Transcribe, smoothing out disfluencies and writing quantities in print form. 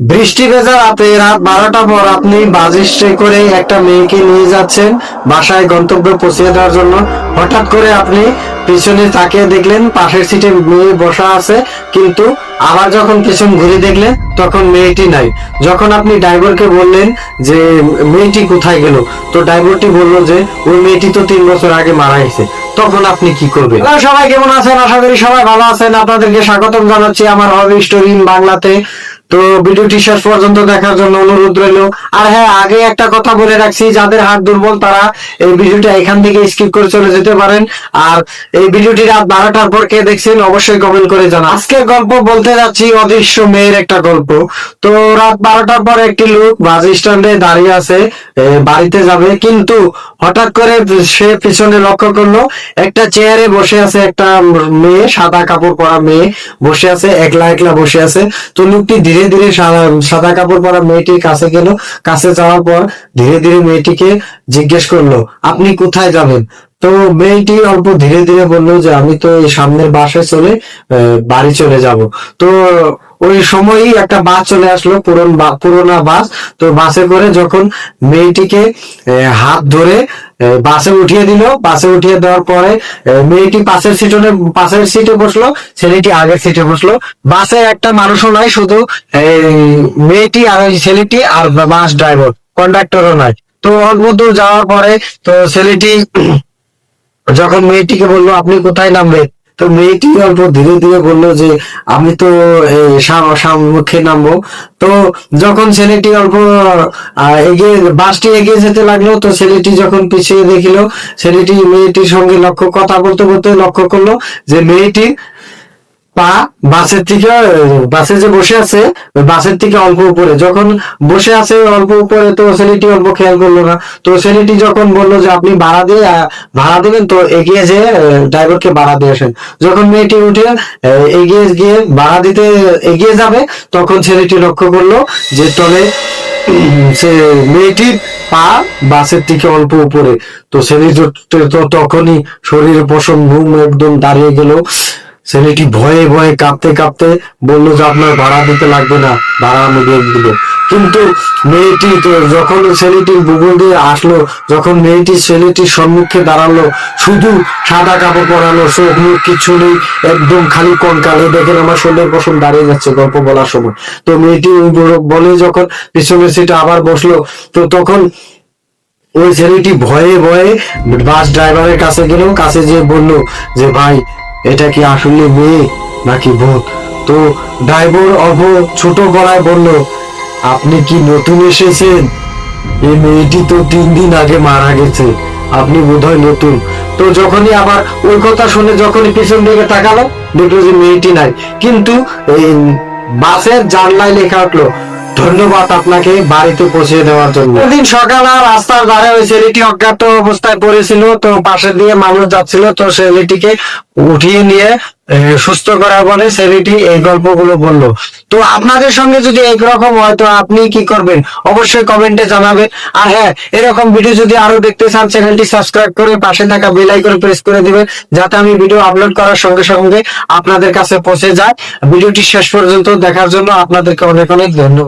বৃষ্টি ভেজা রাতে রাত 12টা পর আপনি বাস স্টে করে একটা মেয়েকে নিয়ে যাচ্ছেন বাসায় গন্তব্যে পৌঁছে দেওয়ার জন্য। হঠাৎ করে আপনি পিছনে তাকিয়ে দেখলেন পাশের সিটে মেয়ে বসা আছে, কিন্তু আবার যখন পিছন ঘুরে দেখলেন তখন মেয়েটি নাই। যখন আপনি ড্রাইভারকে বললেন যে মেয়েটি কোথায় গেল, তো ড্রাইভারটি বলল যে ওই মেয়েটি তো 3 বছর আগে মারা গেছে। তখন আপনি কি করবেন? হ্যালো সবাই, কেমন আছেন? আশা করি সবাই ভালো আছেন। আপনাদেরকে স্বাগতম জানাচ্ছি আমার হবি স্টোরি ইন বাংলাতে। তো ভিডিওটি শেষ পর্যন্ত দেখার জন্য অনুরোধ রইল। আর হ্যাঁ, আগে একটা কথা বলে রাখছি, যাদের হাত দুর্বল তারা এই ভিডিওটা এখান থেকে স্কিপ করে চলে যেতে পারেন। আর এই ভিডিওটি রাত 12টার পর কে দেখছেন অবশ্যই কমেন্ট করে জানান। আজকের গল্প বলতে যাচ্ছি অদৃশ্য মেয়ের একটা গল্প। তো রাত 12টার পর একটি লোক বাস স্ট্যান্ডে দাঁড়িয়ে আছে, বাড়িতে যাবে, কিন্তু হঠাৎ করে সে পিছনে লক্ষ্য করলো একটা চেয়ারে বসে আছে একটা মেয়ে, সাদা কাপড় পরা মেয়ে বসে আছে, একলা একলা বসে আছে। তো লোকটি ধীরে ধীরে সাদা কাপড় পরা মেয়েটির কাছে গেল। কাছে যাওয়ার পর ধীরে ধীরে মেয়েটিকে জিজ্ঞেস করলো, আপনি কোথায় যাবেন? তো মেয়েটি অল্প ধীরে ধীরে বললো যে আমি তো এই সামনের বাসে চলে বাড়ি চলে যাব। তো ওই সময়ই একটা বাস চলে আসলো, পুরোনো বাস। তো বাসে করে যখন মেয়েটিকে হাত ধরে বাসে উঠিয়ে দিল, বাসে উঠিয়ে দেওয়ার পরে মেয়েটি পাশের সিটে বসলো, ছেলেটি আগের সিটে বসলো। বাসে একটা মানুষও নাই, শুধু মেয়েটি আর ওই ছেলেটি আর বাস ড্রাইভার, কন্ডাক্টরও নাই। তো অল্প দূর যাওয়ার পরে তো ছেলেটি যখন মেয়েটিকে বললো আপনি কোথায় নামবেন, তো মেয়েটি অল্প ধীরে ধীরে বললো যে আমি তো সম্মুখে নামবো। তো যখন ছেলেটি অল্প বাসটি এগিয়ে যেতে লাগলো, তো ছেলেটি যখন পিছিয়ে দেখিলো, ছেলেটি মেয়েটির সঙ্গে কথা বলতে বলতে লক্ষ্য করলো যে মেয়েটি পা বাসে যে বসে আছে ওই বাসের থেকে অল্প উপরে, যখন বসে আছে অল্প উপরে, তো ছেলেটি অল্প খেয়াল করলো না। তো ছেলেটি যখন বললো যে আপনি ভাড়া দিবেন, তো এগিয়ে যেয়ে ড্রাইভারকে ভাড়া দিয়ে আসেন। যখন মেয়েটি উঠে এগিয়ে গিয়ে ভাড়া দিতে এগিয়ে যাবে, তখন ছেলেটি লক্ষ্য করলো যে তলে সে মেয়েটির পা বাসের থেকে অল্প উপরে। তো ছেলেটি তো তখনই শরীরে পশম ঘুম একদম দাঁড়িয়ে গেল। ছেলেটি ভয়ে ভয়ে কাঁপতে কাঁপতে বললো যে আপনার ভাড়া দিতে লাগবে না, ভাড়া আমি দিয়ে দিব। কিন্তু মেয়েটি তো যখন ছেলেটির বুবুল দিয়ে আসলো, যখন মেয়েটি ছেলেটির সম্মুখে দাঁড়ালো, শুধু সাদা কাপড় পরানো, চোখ মুখ কিছু নেই, একদম খালি কঙ্কালে। দেখেন আমার শরীরের পশম দাঁড়িয়ে যাচ্ছে গল্প বলার সময়। তো মেয়েটি বলে যখন পিছনের সিটে আবার বসলো, তো তখন ওই ছেলেটি ভয়ে ভয়ে বাস ড্রাইভারের কাছে গেল, কাছে যেয়ে বললো যে ভাই, এটা কি আসলে মেয়ে নাকি ভূত? তো ড্রাইভার অল্প ছোট গলায় বলল, আপনি কি নতুন এসেছেন? এই মেয়েটি তো 3 দিন আগে মারা গেছে, আপনি বোধহয় নতুন। তো যখনই আবার ওই কথা শুনে যখনই পিছন দিকে তাকালো, দেখলো যে মেয়েটি নাই, কিন্তু এই বাসের জানলায় লেখা উঠলো, ধন্যবাদ আপনাকে বাড়িতে পৌঁছে দেওয়ার জন্য। দিন সকাল আর রাস্তার ধারে ওই ছেলেটি অজ্ঞাত অবস্থায় পড়েছিল। তো পাশে দিয়ে মানুষ যাচ্ছিল, তো ছেলেটিকে উঠিয়ে নিয়ে সুস্থ করার পরে ছেলেটি এই গল্পগুলো বললো। তো আপনাদের সঙ্গে যদি একরকম হয় তো আপনি কি করবেন অবশ্যই কমেন্টে জানাবেন। আর হ্যাঁ, এরকম ভিডিও যদি আরো দেখতে চান, চ্যানেলটি সাবস্ক্রাইব করে পাশে থাকা বেল আইকন প্রেস করে দিবেন, যাতে আমি ভিডিও আপলোড করার সঙ্গে সঙ্গে আপনাদের কাছে পৌঁছে যায়। ভিডিওটি শেষ পর্যন্ত দেখার জন্য আপনাদেরকে অনেক অনেক ধন্যবাদ।